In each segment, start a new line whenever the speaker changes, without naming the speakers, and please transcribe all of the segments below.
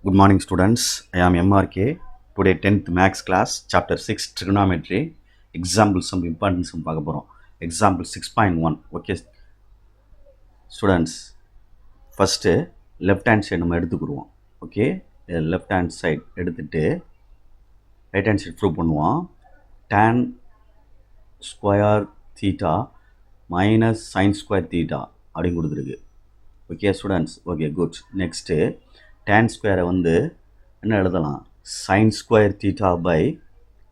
Good morning, students. I am MRK. Today, 10th Max class, Chapter 6, Trigonometry. Example sum, important sum பார்க்க போகிறோம். Example 6.1. Okay, students. First, left hand side நம்ம எடுத்துக்குருவோம். Okay, left hand side எடுத்துட்டு right hand side prove பண்ணுவோம். Tan square theta minus sin square theta அப்படின்னு கொடுத்துருக்கு. Okay students, okay good. Next tan ஸ்கொயரை வந்து என்ன எழுதலாம்? sin square theta by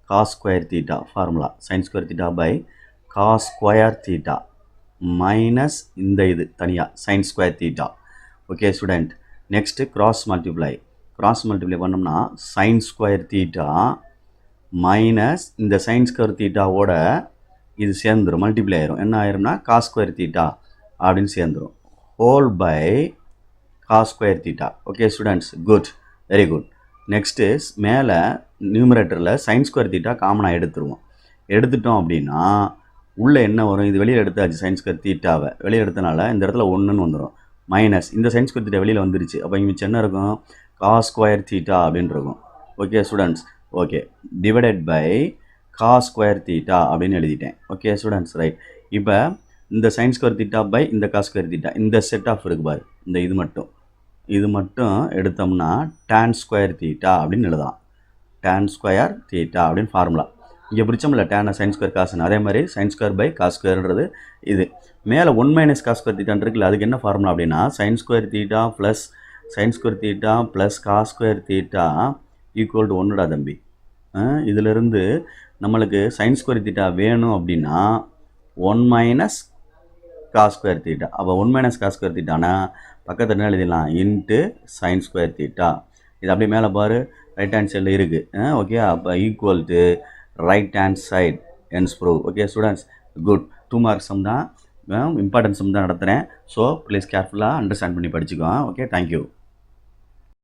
cos square theta formula. sin square theta by cos square theta minus இந்த இது தனியாக sin square theta. Okay student, next cross multiply பண்ணோம்னா sin ஸ்கொயர் தீட்டா மைனஸ் இந்த sin square தீட்டாவோட இது சேர்ந்துடும், மல்டிப்ளை ஆயிரும். என்ன ஆயிரும்னா காஸ் ஸ்கொயர் தீட்டா அப்படின்னு சேர்ந்துடும். whole by cos square theta. Okay students, good, very good. Next is மேலே நியூமரேட்டரில் sin square theta காமனாக எடுத்துட்டோம் அப்படின்னா உள்ளே என்ன வரும்? இது வெளியில் எடுத்தாச்சு, sin square thetaவை வெளியில் எடுத்தனால இந்த இடத்துல 1ன்னு வந்துடும். மைனஸ் இந்த sin square theta வெளியில் வந்துருச்சு. அப்போ இங்கே மிச்சம் என்ன இருக்கும்? cos square theta அப்படின்னு இருக்கும். Okay students, okay divided by cos square theta அப்படின்னு எழுதிட்டேன். Okay students, right. இப்போ இந்த sin square theta பை இந்த cos square theta இந்த செட் ஆஃப் இருக்கு பாரு, இந்த இது மட்டும் எடுத்தோம்னா tan ஸ்கொயர் தீட்டா அப்படின்னு எழுதலாம். tan ஸ்கொயர் தீட்டா அப்படின்னு ஃபார்முலா. இங்கே பிடிச்சோம்ல tan sin ஸ்கொயர் காசுன்னு, அதே மாதிரி sin ஸ்கொயர் பை காஸ் ஸ்கொயர்ன்றது இது. மேலே 1 மைனஸ் காஸ் ஸ்கொயர் தீட்டான்னு இருக்குல்ல, அதுக்கு என்ன ஃபார்முலா அப்படின்னா sin square theta plus sin square theta plus cos square theta equal to 1டா தம்பி. இதிலிருந்து நம்மளுக்கு sin ஸ்கொயர் தீட்டா வேணும் அப்படின்னா 1 மைனஸ் காஸ் ஸ்கொயர் தீட்டா. அப்போ 1 மைனஸ் காஸ் ஸ்கொயர் தீட்டானா பக்கத்தில் என்ன எழுதிடலாம்? Into sine square theta. இது அப்படியே மேலே பாரு, ரைட் ஹேண்ட் சைடில் இருக்குது. ஓகே, அப்போ equal to right hand side hence prove. Okay students, good. 2 marks sum தான், இம்பார்ட்டன்ஸ் சம் தான் நடத்துகிறேன். ஸோ ப்ளீஸ் கேர்ஃபுல்லாக அண்டர்ஸ்டாண்ட் பண்ணி படிச்சுக்கோ. Okay, thank you.